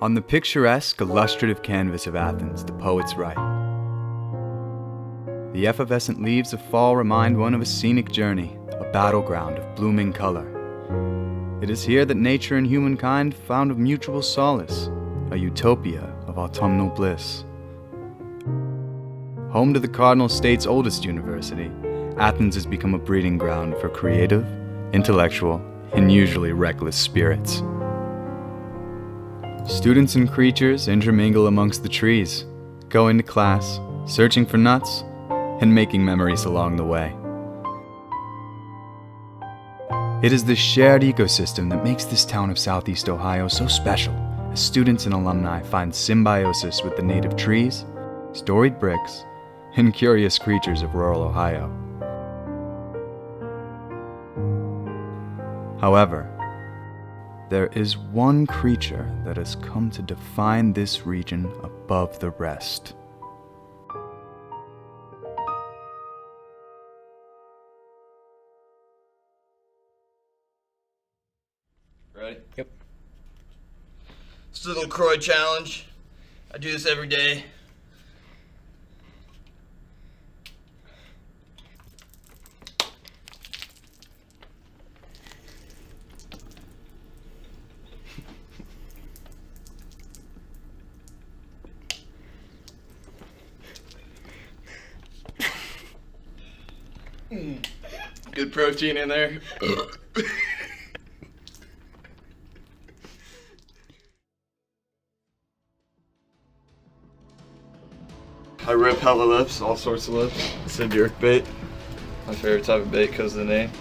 On the picturesque, illustrative canvas of Athens, the poets write. The effervescent leaves of fall remind one of a scenic journey, a battleground of blooming color. It is here that nature and humankind found a mutual solace, a utopia of autumnal bliss. Home to the Cardinal State's oldest university, Athens has become a breeding ground for creative, intellectual, and usually reckless spirits. Students and creatures intermingle amongst the trees, going to class, searching for nuts, and making memories along the way. It is this shared ecosystem that makes this town of Southeast Ohio so special, as students and alumni find symbiosis with the native trees, storied bricks, and curious creatures of rural Ohio. However, there is one creature that has come to define this region above the rest. Ready? Yep. It's the LaCroix challenge. I do this every day. Good protein in there. I rip hella lips, all sorts of lips. It's a jerk bait. My favorite type of bait because of the name.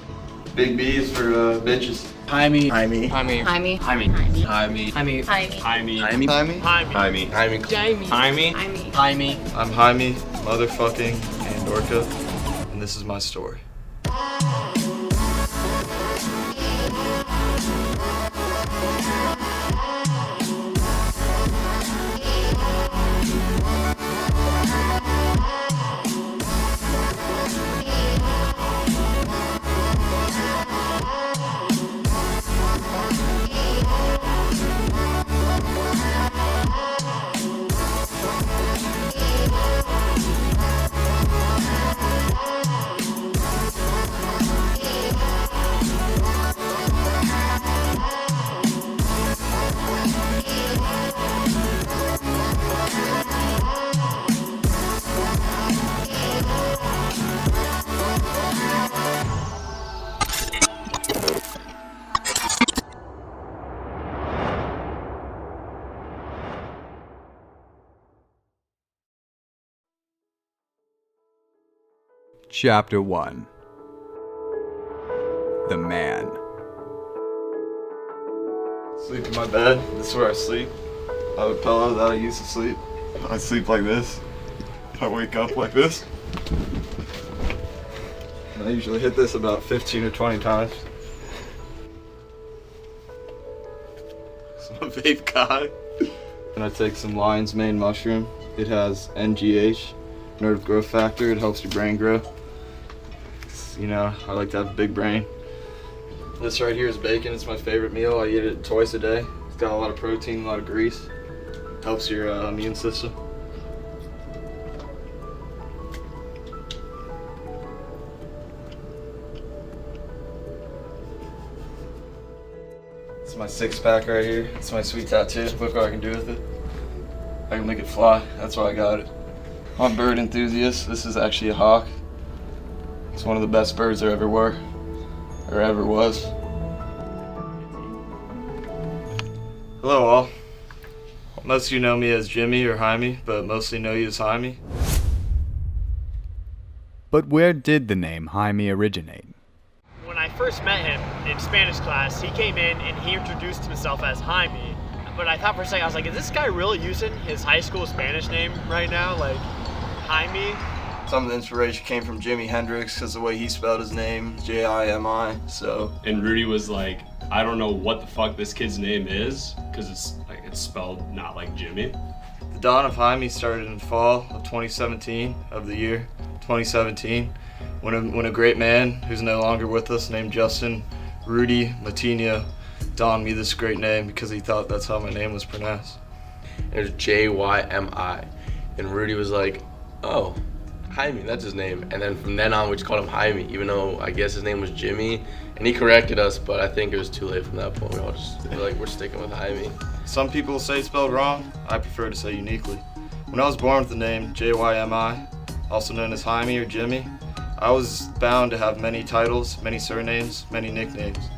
Big B is for bitches. Jaime. Jaime. Jaime. Jaime. Jaime. Jaime. Jaime. Jaime. Jaime. Jaime. Jaime. Jaime. Jaime. Jaime. I'm Jaime, motherfucking Andorca, and this is my story. Chapter 1. The Man. Sleep in my bed. This is where I sleep. I have a pillow that I use to sleep. I sleep like this. I wake up like this. And I usually hit this about 15 or 20 times. So I'm a vape guy. And I take some lion's mane mushroom. It has NGH, nerve growth factor. It helps your brain grow. You know, I like to have a big brain. This right here is bacon. It's my favorite meal. I eat it twice a day. It's got a lot of protein, a lot of grease. Helps your immune system. It's my six-pack right here. It's my sweet tattoo. Look what I can do with it. I can make it fly. That's why I got it. I'm a bird enthusiast. This is actually a hawk. It's one of the best birds there ever were, or ever was. Hello all. Most of you know me as Jimmy or Jaime, but mostly know you as Jaime. But where did the name Jaime originate? When I first met him in Spanish class, he came in and he introduced himself as Jaime. But I thought for a second, I was like, is this guy really using his high school Spanish name right now? Like, Jaime? Some of the inspiration came from Jimi Hendrix because the way he spelled his name, J-I-M-I, so. And Rudy was like, I don't know what the fuck this kid's name is, because it's spelled not like Jimmy. The dawn of Jaime started in fall of 2017, of the year 2017. when a great man who's no longer with us named Justin Rudy Matinho donned me this great name because he thought that's how my name was pronounced. It was Jymi. And Rudy was like, oh, Jaime, that's his name. And then from then on, we just called him Jaime, even though I guess his name was Jimmy. And he corrected us, but I think it was too late from that point. We all just were like, we're sticking with Jaime. Some people say it's spelled wrong. I prefer to say uniquely. When I was born with the name Jymi, also known as Jaime or Jimmy, I was bound to have many titles, many surnames, many nicknames.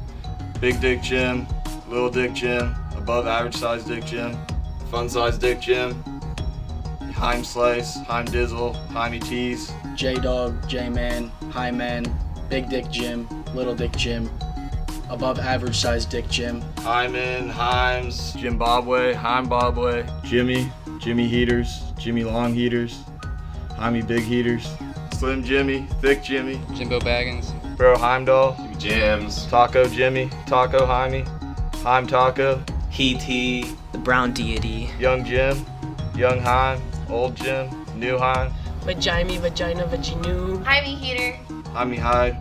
Big Dick Jim, Little Dick Jim, Above Average Size Dick Jim, Fun Size Dick Jim, Heim Slice, Heim Dizzle, Jaime Tease, J-Dog, J-Man, High Man, Big Dick Jim, Little Dick Jim, Above Average Size Dick Jim, Hyman, Himes, Zimbabwe, Heim Bobway, Jimmy, Jimmy Heaters, Jimmy Long Heaters, Jaime Big Heaters, Slim Jimmy, Thick Jimmy, Jimbo Baggins, Bro Heimdall, Jams. Taco Jimmy, Taco Jaime, Heim Taco, He, the Brown Deity, Young Jim, Young Heim, Old Jim, New Heim, Vagina, vagina, vaginu. Jaime Heater. Jaime Hyde.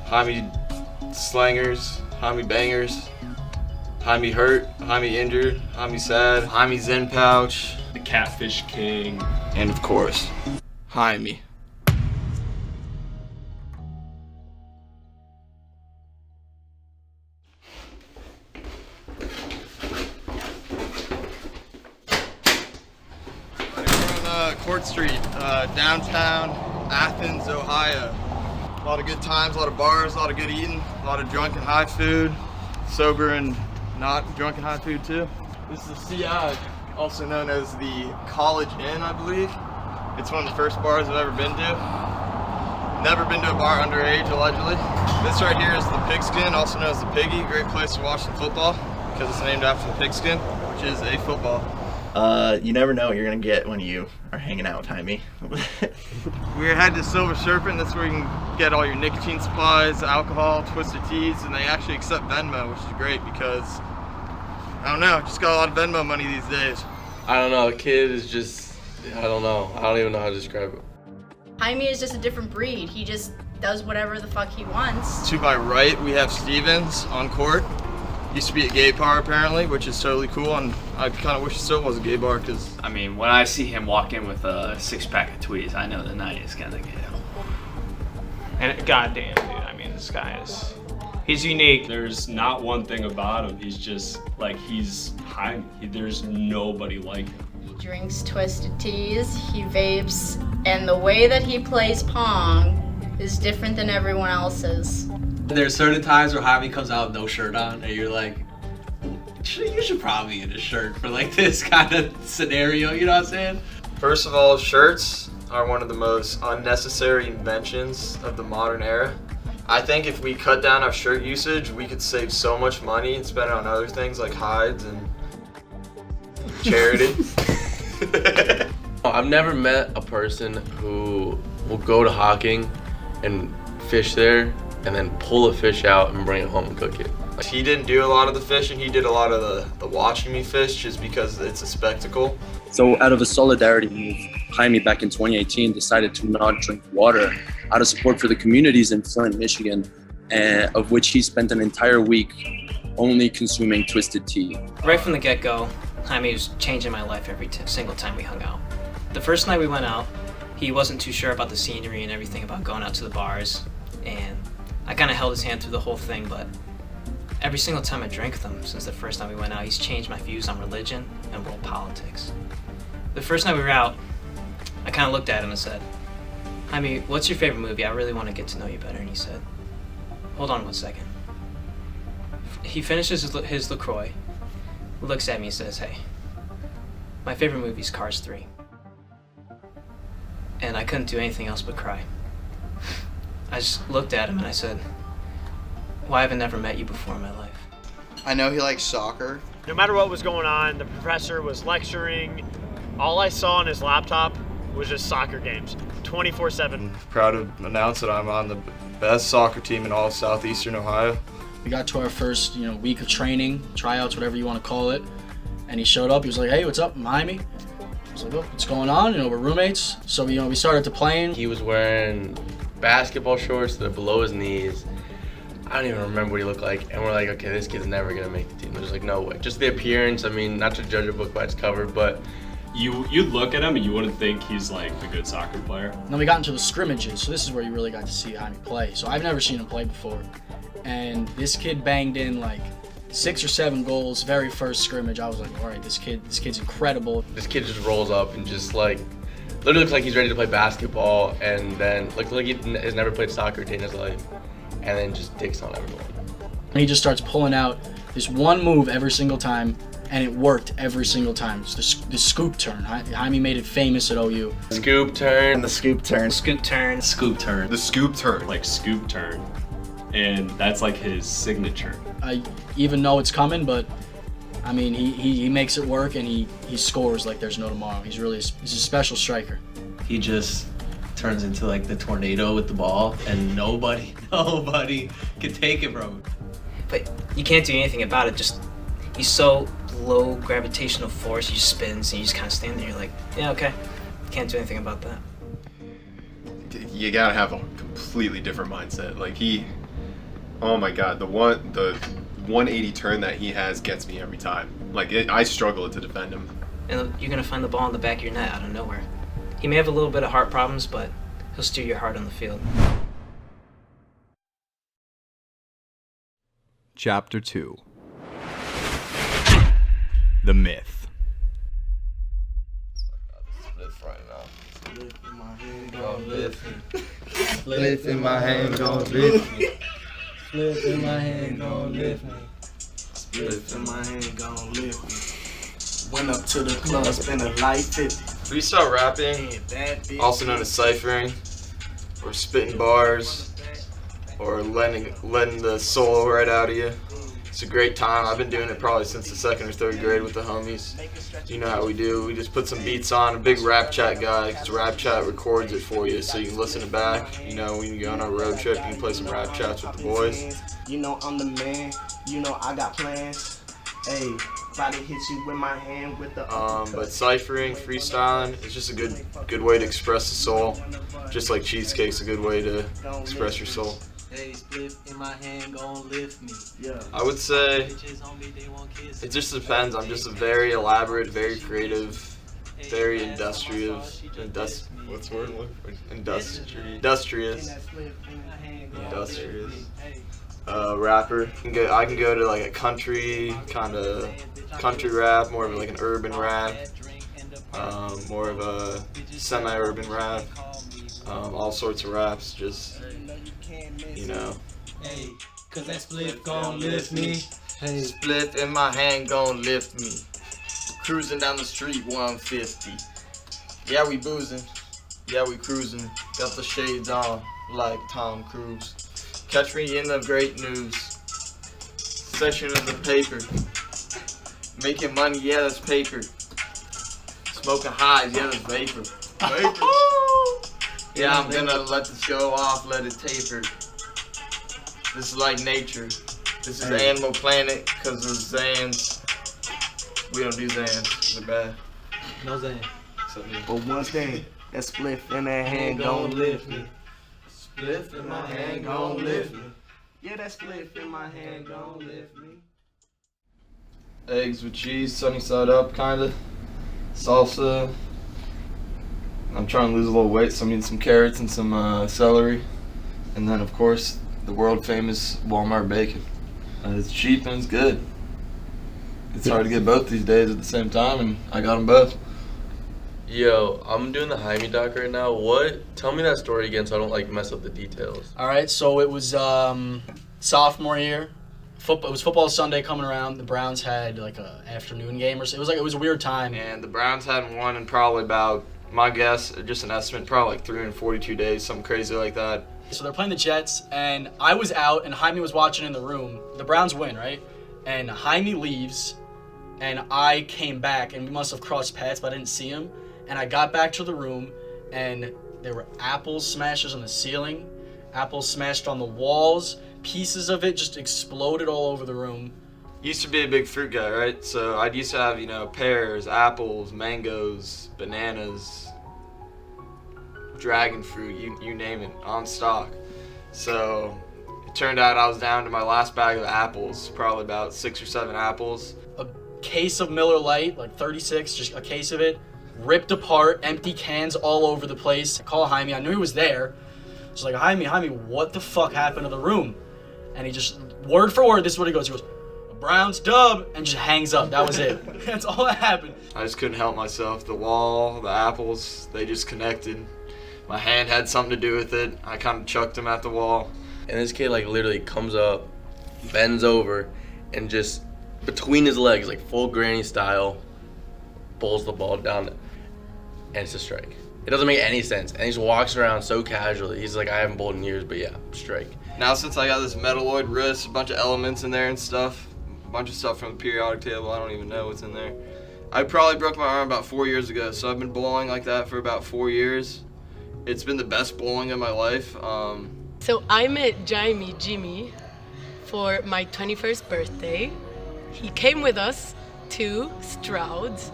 Jaime Slangers, Jaime Bangers, Jaime Hurt, Jaime Injured, Jaime Sad, Jaime Zen Pouch, The Catfish King. and of course, Jaime. We're on Court Street, downtown Athens, Ohio. A lot of good times, a lot of bars, a lot of good eating, a lot of drunken high food, sober and not drunken high food too. This is the CI, also known as the College Inn, I believe. It's one of the first bars I've ever been to. Never been to a bar underage, allegedly. This right here is the Pigskin, also known as the Piggy. Great place to watch some football because it's named after the pigskin, which is a football. You never know what you're gonna get when you are hanging out with Jaime. We're headed to Silver Serpent. That's where you can get all your nicotine supplies, alcohol, twisted teas, and they actually accept Venmo, which is great because, I don't know, just got a lot of Venmo money these days. I don't know, a kid is just, I don't know. I don't even know how to describe it. Jaime is just a different breed. He just does whatever the fuck he wants. To my right, we have Stevens on court. Used to be a gay bar apparently, which is totally cool, and I kind of wish it still was a gay bar because I mean, when I see him walk in with a 6-pack of tweets, I know the night is gonna get him. And goddamn, dude, I mean, this guy is, he's unique. There's not one thing about him. He's just like, he's Jaime. There's nobody like him. He drinks twisted teas, he vapes, and the way that he plays Pong is different than everyone else's. There's certain times where Javi comes out with no shirt on, and you're like, you should probably get a shirt for like this kind of scenario, you know what I'm saying? First of all, shirts are one of the most unnecessary inventions of the modern era. I think if we cut down our shirt usage, we could save so much money and spend it on other things like hides and charity. I've never met a person who will go to Hocking and fish there and then pull a fish out and bring it home and cook it. He didn't do a lot of the fishing, he did a lot of the watching me fish just because it's a spectacle. So out of a solidarity move, Jaime back in 2018 decided to not drink water out of support for the communities in Flint, Michigan, of which he spent an entire week only consuming twisted tea. Right from the get-go, Jaime was changing my life every single time we hung out. The first night we went out, he wasn't too sure about the scenery and everything about going out to the bars, and I kind of held his hand through the whole thing, but every single time I drank with him since the first time we went out, he's changed my views on religion and world politics. The first night we were out, I kind of looked at him and said, Jaime, what's your favorite movie? I really want to get to know you better. And he said, hold on 1 second. He finishes his LaCroix, looks at me and says, hey, my favorite movie is Cars 3. And I couldn't do anything else but cry. I just looked at him and I said, why have I never met you before in my life? I know he likes soccer. No matter what was going on, the professor was lecturing. All I saw on his laptop was just soccer games, 24/7. Proud to announce that I'm on the best soccer team in all of Southeastern Ohio. We got to our first, week of training, tryouts, whatever you want to call it. And he showed up. He was like, "Hey, what's up, Miami?" I was like, "Oh, what's going on?" We're roommates. So we started to playing. He was wearing basketball shorts that are below his knees. I don't even remember what he looked like. And we're like, okay, this kid's never gonna make the team. There's like no way. Just the appearance. I mean, not to judge a book by its cover, but You look at him and you wouldn't think he's like a good soccer player. Then we got into the scrimmages. So this is where you really got to see Jaime play. So I've never seen him play before. And this kid banged in like 6 or 7 goals very first scrimmage. I was like, all right, this kid's incredible. this kid just rolls up and just like literally looks like he's ready to play basketball, and then looks like he has never played soccer a day in his life, and then just dicks on everyone. And he just starts pulling out this one move every single time, and it worked every single time. It's the scoop turn. Jaime made it famous at OU. Scoop turn. And the scoop turn. Scoop turn. Scoop turn. The scoop turn. Like scoop turn. And that's like his signature. I even know it's coming, but I mean, he makes it work, and he scores like there's no tomorrow. He's a special striker. He just turns into like the tornado with the ball, and nobody can take it from him. But you can't do anything about it. Just he's so low gravitational force. He just spins, and you just kind of stand there. You're like, yeah, okay. Can't do anything about that. You gotta have a completely different mindset. Like oh my God, the 180 turn that he has gets me every time. Like I struggle to defend him. And you're gonna find the ball in the back of your net out of nowhere. He may have a little bit of heart problems, but he'll steer your heart on the field. Chapter 2. The Myth. Spliff in my hand, gon' lift me. Spliff in my hand, gon' lift me. Spliff in my hand, gon' lift me. Spliff in my hand, gon' lift me. Went up to the club, spent a light 50. Freestyle rapping, also known as ciphering, or spitting bars, or letting the soul right out of you. It's a great time. I've been doing it probably since the 2nd or 3rd grade with the homies. You know how we do. We just put some beats on. A big rap chat guy, because rap chat records it for you, so you can listen it back. When you go on a road trip, you can play some rap chats with the boys. You know I'm the man. You know I got plans. Hey, about to hit you with my hand with the But ciphering, freestyling is just a good way to express the soul. Just like cheesecake's a good way to express your soul. Hey, spliff in my hand, gon' lift me. Yeah. I would say it just depends. I'm just a very elaborate, very creative, very industrious. What's the word? Industrious rapper. I can go to like a country rap, more of like an urban rap, more of a semi-urban rap, all sorts of raps. Just Hey, cause that spliff gon' lift me. Hey, spliff in my hand gon' lift me. Cruising down the street 150. Yeah, we boozing. Yeah, we cruising. Got the shades on like Tom Cruise. Catch me in the great news section of the paper. Making money, yeah, that's paper. Smoking highs, yeah, that's vapor. Vapor. Yeah, I'm gonna let this go off, let it taper. This is like nature. This is Animal Planet, cause of Zans. We don't do Zans, they're bad. No Zans. But one thing, that spliff in that hand gon' lift me. Spliff in my hand gon' lift me. Yeah, that spliff in my hand gon' lift me. Eggs with cheese, sunny side up, kinda. Salsa. I'm trying to lose a little weight, so I'm eating some carrots and some celery. And then, of course, the world famous Walmart bacon. It's cheap and it's good. It's hard to get both these days at the same time, and I got them both. Yo, I'm doing the Jymi Doc right now. Tell me that story again so I don't like mess up the details. All right, so it was sophomore year. It was football Sunday coming around. The Browns had like a afternoon game or so. It was a weird time. And the Browns hadn't won in probably about, my guess, just an estimate, probably like 342 days, something crazy like that. So they're playing the Jets, and I was out, and Jaime was watching in the room. The Browns win, right? And Jaime leaves, and I came back, and we must have crossed paths, but I didn't see him. And I got back to the room, and there were apple smashes on the ceiling, apples smashed on the walls, pieces of it just exploded all over the room. Used to be a big fruit guy, right? So I'd used to have, pears, apples, mangoes, bananas, dragon fruit, you name it, on stock. So it turned out I was down to my last bag of apples, probably about 6 or 7 apples. A case of Miller Lite, like 36, just a case of it, ripped apart, empty cans all over the place. I call Jaime, I knew he was there. I was like, Jaime, what the fuck happened to the room? And he just, word for word, this is what he goes, Browns dub, and just hangs up. That was it. That's all that happened. I just couldn't help myself. The wall, the apples, they just connected. My hand had something to do with it. I kind of chucked them at the wall. And this kid like literally comes up, bends over, and just between his legs, like full granny style, bowls the ball down, and it's a strike. It doesn't make any sense. And he just walks around so casually. He's like, I haven't bowled in years, but yeah, strike. Now since I got this metalloid wrist, a bunch of elements in there and stuff, a bunch of stuff from the periodic table, I don't even know what's in there. I probably broke my arm about 4 years ago, so I've been bowling like that for about 4 years. It's been the best bowling of my life. So I met Jymi for my 21st birthday. He came with us to Stroud's.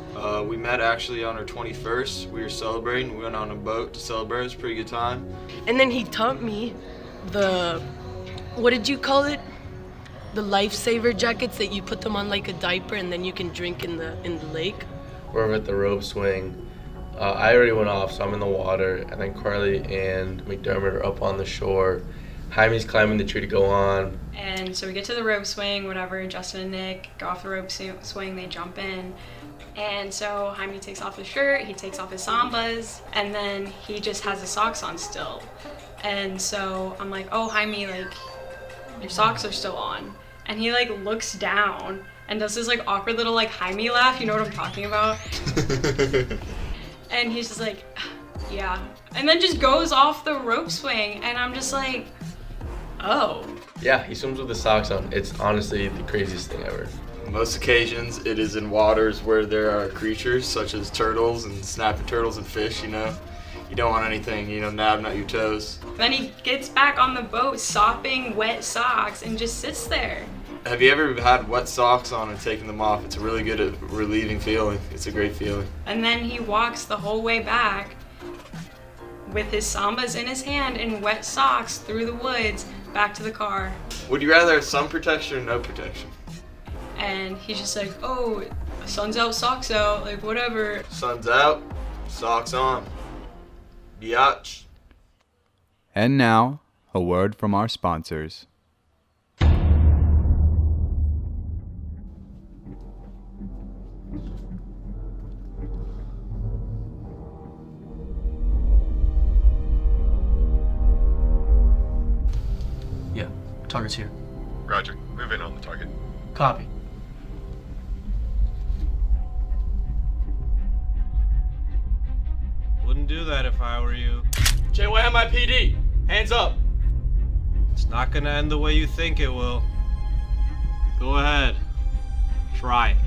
We met actually on our 21st. We were celebrating. We went on a boat to celebrate. It was a pretty good time. And then he taught me what did you call it? The lifesaver jackets that you put them on like a diaper and then you can drink in the lake. We're at the rope swing. I already went off, so I'm in the water, and then Carly and McDermott are up on the shore. Jaime's climbing the tree to go on. And so we get to the rope swing, whatever, Justin and Nick go off the rope swing, they jump in. And so Jaime takes off his shirt, he takes off his sambas, and then he just has his socks on still. And so I'm like, oh, Jaime, like, your socks are still on. And he like looks down and does this like awkward little like Jaime laugh, you know what I'm talking about? And he's just like, yeah. And then just goes off the rope swing, and I'm just like, oh. Yeah, he swims with his socks on. It's honestly the craziest thing ever. On most occasions, it is in waters where there are creatures such as turtles and snapping turtles and fish, You don't want anything, nabbing at your toes. Then he gets back on the boat sopping wet socks and just sits there. Have you ever had wet socks on and taken them off? It's a really good relieving feeling. It's a great feeling. And then he walks the whole way back with his sambas in his hand and wet socks through the woods back to the car. Would you rather have sun protection or no protection? And he's just like, oh, sun's out, socks out, like whatever. Sun's out, socks on. Biatch. And now, a word from our sponsors. Yeah, target's here. Roger, move in on the target. Copy. Wouldn't do that if I were you. JYMIPD, hands up. It's not gonna end the way you think it will. Go ahead. Try it.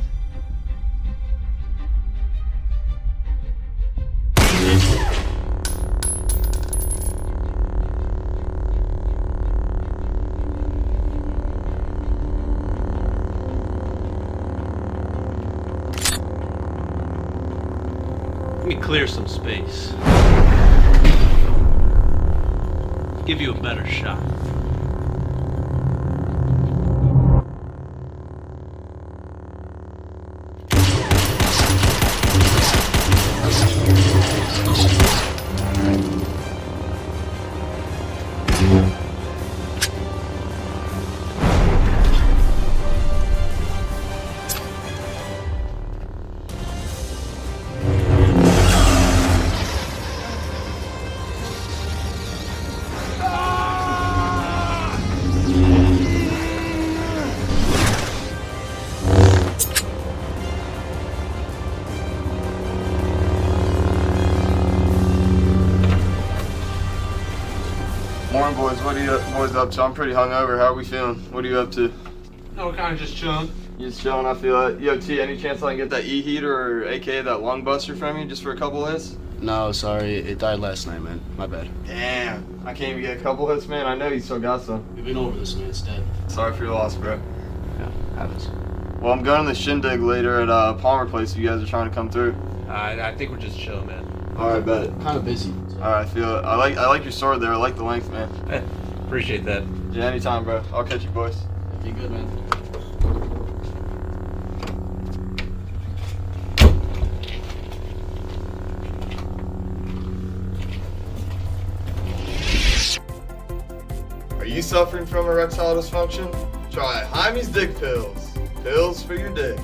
Let me clear some space. Give you a better shot. Morning, boys. What are you boys up to? I'm pretty hungover. How are we feeling? What are you up to? No, we're kind of just chilling. You just chilling? I feel like. Yo, T, any chance I can get that E-heater or AKA that lung buster from you just for a couple of hits? No, sorry, it died last night, man. My bad. Damn. I can't even get a couple hits, man. I know you still got some. We've been over this, man. It's dead. Sorry for your loss, bro. Yeah, happens. Well, I'm going to the shindig later at Palmer Place if you guys are trying to come through. I think we're just chill, man. Alright, bet. Kind of busy. Alright, I feel it. I like your sword there. I like the length, man. Appreciate that. Yeah, anytime, bro. I'll catch you boys. Be good, man. Are you suffering from erectile dysfunction? Try Jymi's Dick Pills. Pills for your dick.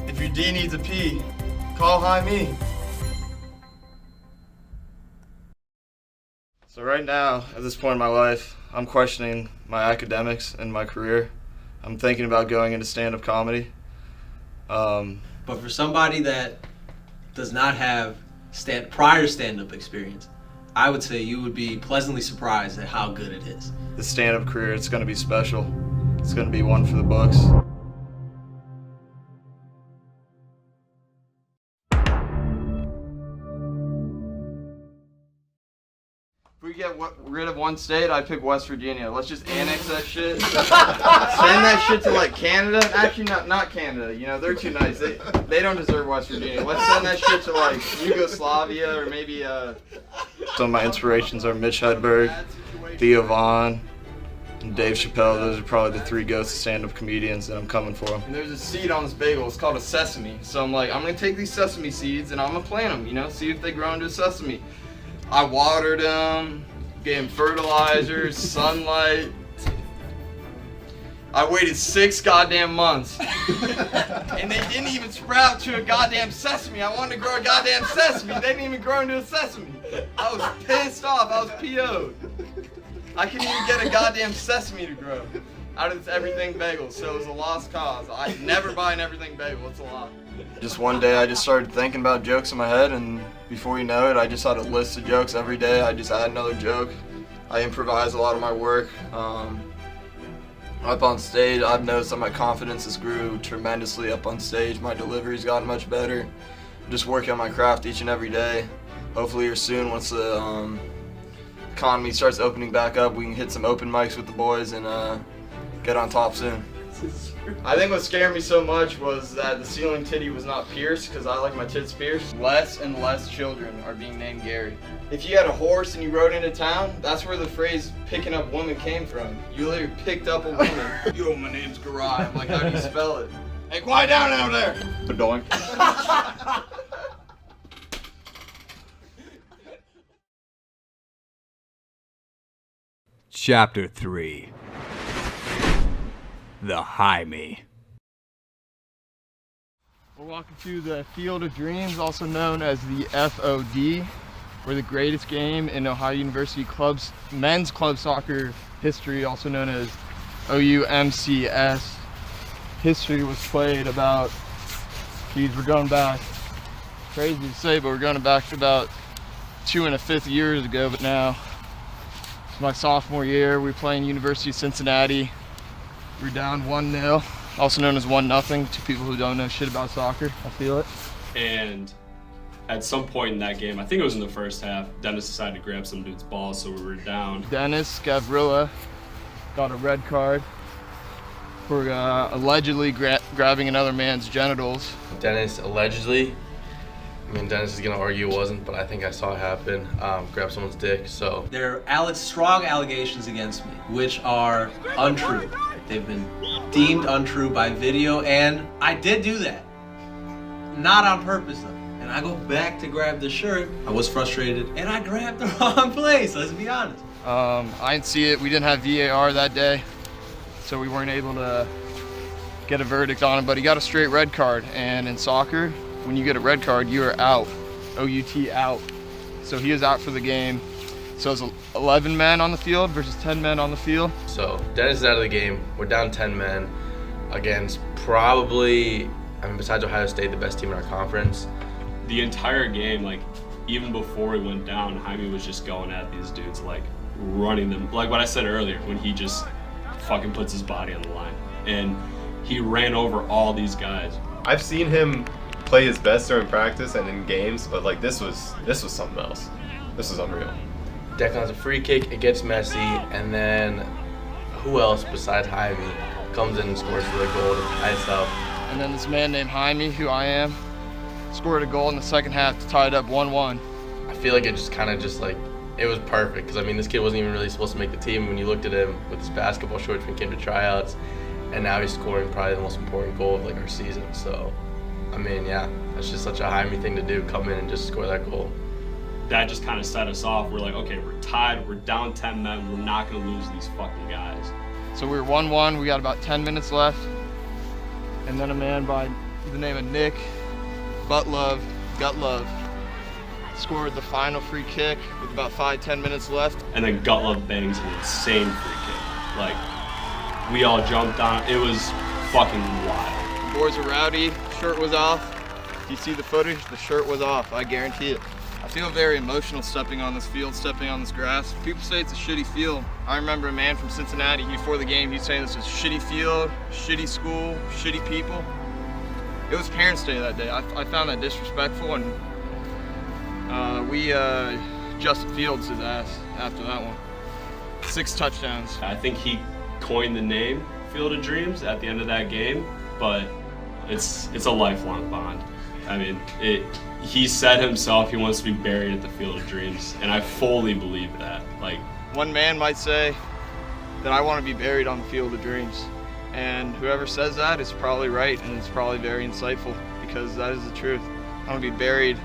If your D needs a pee, call Jymi. So right now, at this point in my life, I'm questioning my academics and my career. I'm thinking about going into stand-up comedy. But for somebody that does not have prior stand-up experience, I would say you would be pleasantly surprised at how good it is. The stand-up career, it's gonna be special. It's gonna be one for the books. If we get rid of one state, I'd pick West Virginia. Let's just annex that shit. Send that shit to like Canada. Actually, not Canada. You know, they're too nice. They don't deserve West Virginia. Let's send that shit to like Yugoslavia or maybe. Some of my inspirations are Mitch Hedberg, Theo Vaughn, and Dave Chappelle. Those are probably the three ghosts of stand-up comedians that I'm coming for. And there's a seed on this bagel. It's called a sesame. So I'm like, I'm gonna take these sesame seeds and I'm gonna plant them. You know, see if they grow into a sesame. I watered them, gave them fertilizer, sunlight. I waited 6 goddamn months. And they didn't even sprout to a goddamn sesame. I wanted to grow a goddamn sesame. They didn't even grow into a sesame. I was pissed off. I was PO'd. I couldn't even get a goddamn sesame to grow out of this everything bagel, so it was a lost cause. I never buy an everything bagel. It's a lot. Just one day I just started thinking about jokes in my head, and before you know it, I just had a list of jokes every day. I just add another joke. I improvise a lot of my work. Up on stage, I've noticed that my confidence has grew tremendously up on stage. My delivery's gotten much better. I'm just working on my craft each and every day. Hopefully here soon, once the economy starts opening back up, we can hit some open mics with the boys and get on top soon. I think what scared me so much was that the ceiling titty was not pierced, because I like my tits pierced. Less and less children are being named Gary. If you had a horse and you rode into town, that's where the phrase picking up women came from. You literally picked up a woman. Yo, my name's Garai. I'm like, how do you spell it? Hey, quiet down out there! Doink. Chapter 3. The Jymi. We're walking through the Field of Dreams, also known as the FOD. We're the greatest game in Ohio University men's club soccer history, also known as OUMCS. History was played about, we're going back, crazy to say, but we're going back to about 2 1/5 years ago, but now it's my sophomore year. We're playing University of Cincinnati. We're down 1-0, also known as 1-0 to people who don't know shit about soccer. I feel it. And at some point in that game, I think it was in the first half, Dennis decided to grab some dude's ball, so we were down. Dennis Gavrilla got a red card for allegedly grabbing another man's genitals. Dennis allegedly, I mean, Dennis is gonna argue it wasn't, but I think I saw it happen. Grab someone's dick, so. There are strong allegations against me, which are untrue. They've been deemed untrue by video, and I did do that. Not on purpose, though. And I go back to grab the shirt. I was frustrated, and I grabbed the wrong place, let's be honest. I didn't see it. We didn't have VAR that day, so we weren't able to get a verdict on it, but he got a straight red card, and in soccer, when you get a red card, you are out. OUT out. So he is out for the game. So it's 11 men on the field versus 10 men on the field. So Dennis is out of the game. We're down 10 men against probably, I mean, besides Ohio State, the best team in our conference. The entire game, like, even before we went down, Jymi was just going at these dudes, like, running them. Like what I said earlier, when he just fucking puts his body on the line. And he ran over all these guys. I've seen him play his best during practice and in games, but like this was something else. This was unreal. Declan has a free kick, it gets messy, and then who else besides Jaime comes in and scores for the goal to tie us up. And then this man named Jaime, who I am, scored a goal in the second half to tie it up 1-1. I feel like it just kind of it was perfect, because I mean this kid wasn't even really supposed to make the team. When you looked at him with his basketball shorts when he came to tryouts, and now he's scoring probably the most important goal of like our season. So, I mean, yeah, that's just such a Jaime thing to do, come in and just score that goal. That just kind of set us off. We're like, okay, we're tied, we're down 10 men, we're not gonna lose these fucking guys. So we were 1-1, we got about 10 minutes left, and then a man by the name of Nick Gutlove scored the final free kick with about 5-10 minutes left. And then Gutlove bangs an insane free kick. Like, we all jumped on it. It was fucking wild. The boys are rowdy, shirt was off. If you see the footage, the shirt was off, I guarantee it. I feel very emotional stepping on this field, stepping on this grass. People say it's a shitty field. I remember a man from Cincinnati, before the game, he was saying this was a shitty field, shitty school, shitty people. It was Parents' Day that day. I found that disrespectful, and we Justin Fields his ass after that one. 6 touchdowns. I think he coined the name Field of Dreams at the end of that game, but it's a lifelong bond. I mean, he said himself he wants to be buried at the Field of Dreams, and I fully believe that. Like, one man might say that I want to be buried on the Field of Dreams, and whoever says that is probably right, and it's probably very insightful, because that is the truth. I want to be buried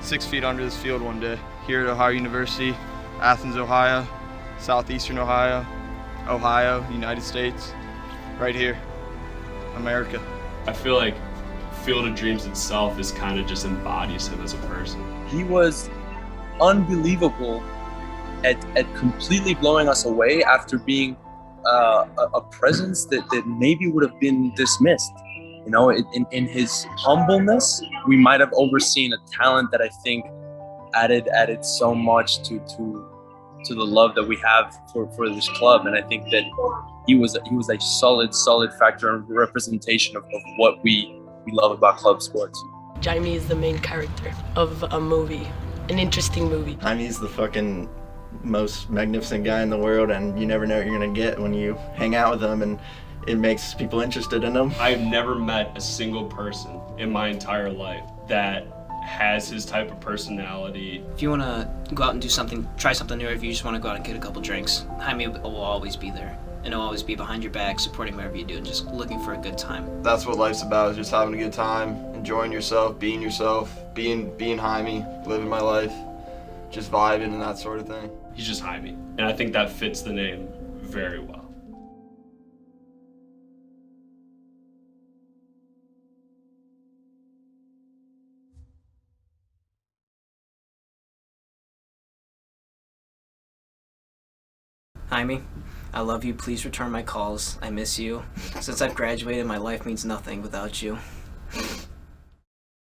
6 feet under this field one day, here at Ohio University, Athens, Ohio, southeastern Ohio, United States, right here, America. I feel like Field of Dreams itself is kind of just embodies him as a person. He was unbelievable at completely blowing us away after being a presence that maybe would have been dismissed. You know, in his humbleness, we might have overseen a talent that I think added so much to the love that we have for this club. And I think that he was a solid factor and representation of what we love about club sports. Jymi is the main character of a movie, an interesting movie. Jaime's the fucking most magnificent guy in the world, and you never know what you're gonna get when you hang out with him, and it makes people interested in him. I've never met a single person in my entire life that has his type of personality. If you want to go out and do something, try something new, or if you just want to go out and get a couple drinks, Jaime will always be there. And he'll always be behind your back, supporting whatever you do, and just looking for a good time. That's what life's about, is just having a good time, enjoying yourself, being Jaime, living my life, just vibing and that sort of thing. He's just Jaime, and I think that fits the name very well. Jaime, I love you. Please return my calls. I miss you. Since I've graduated, my life means nothing without you.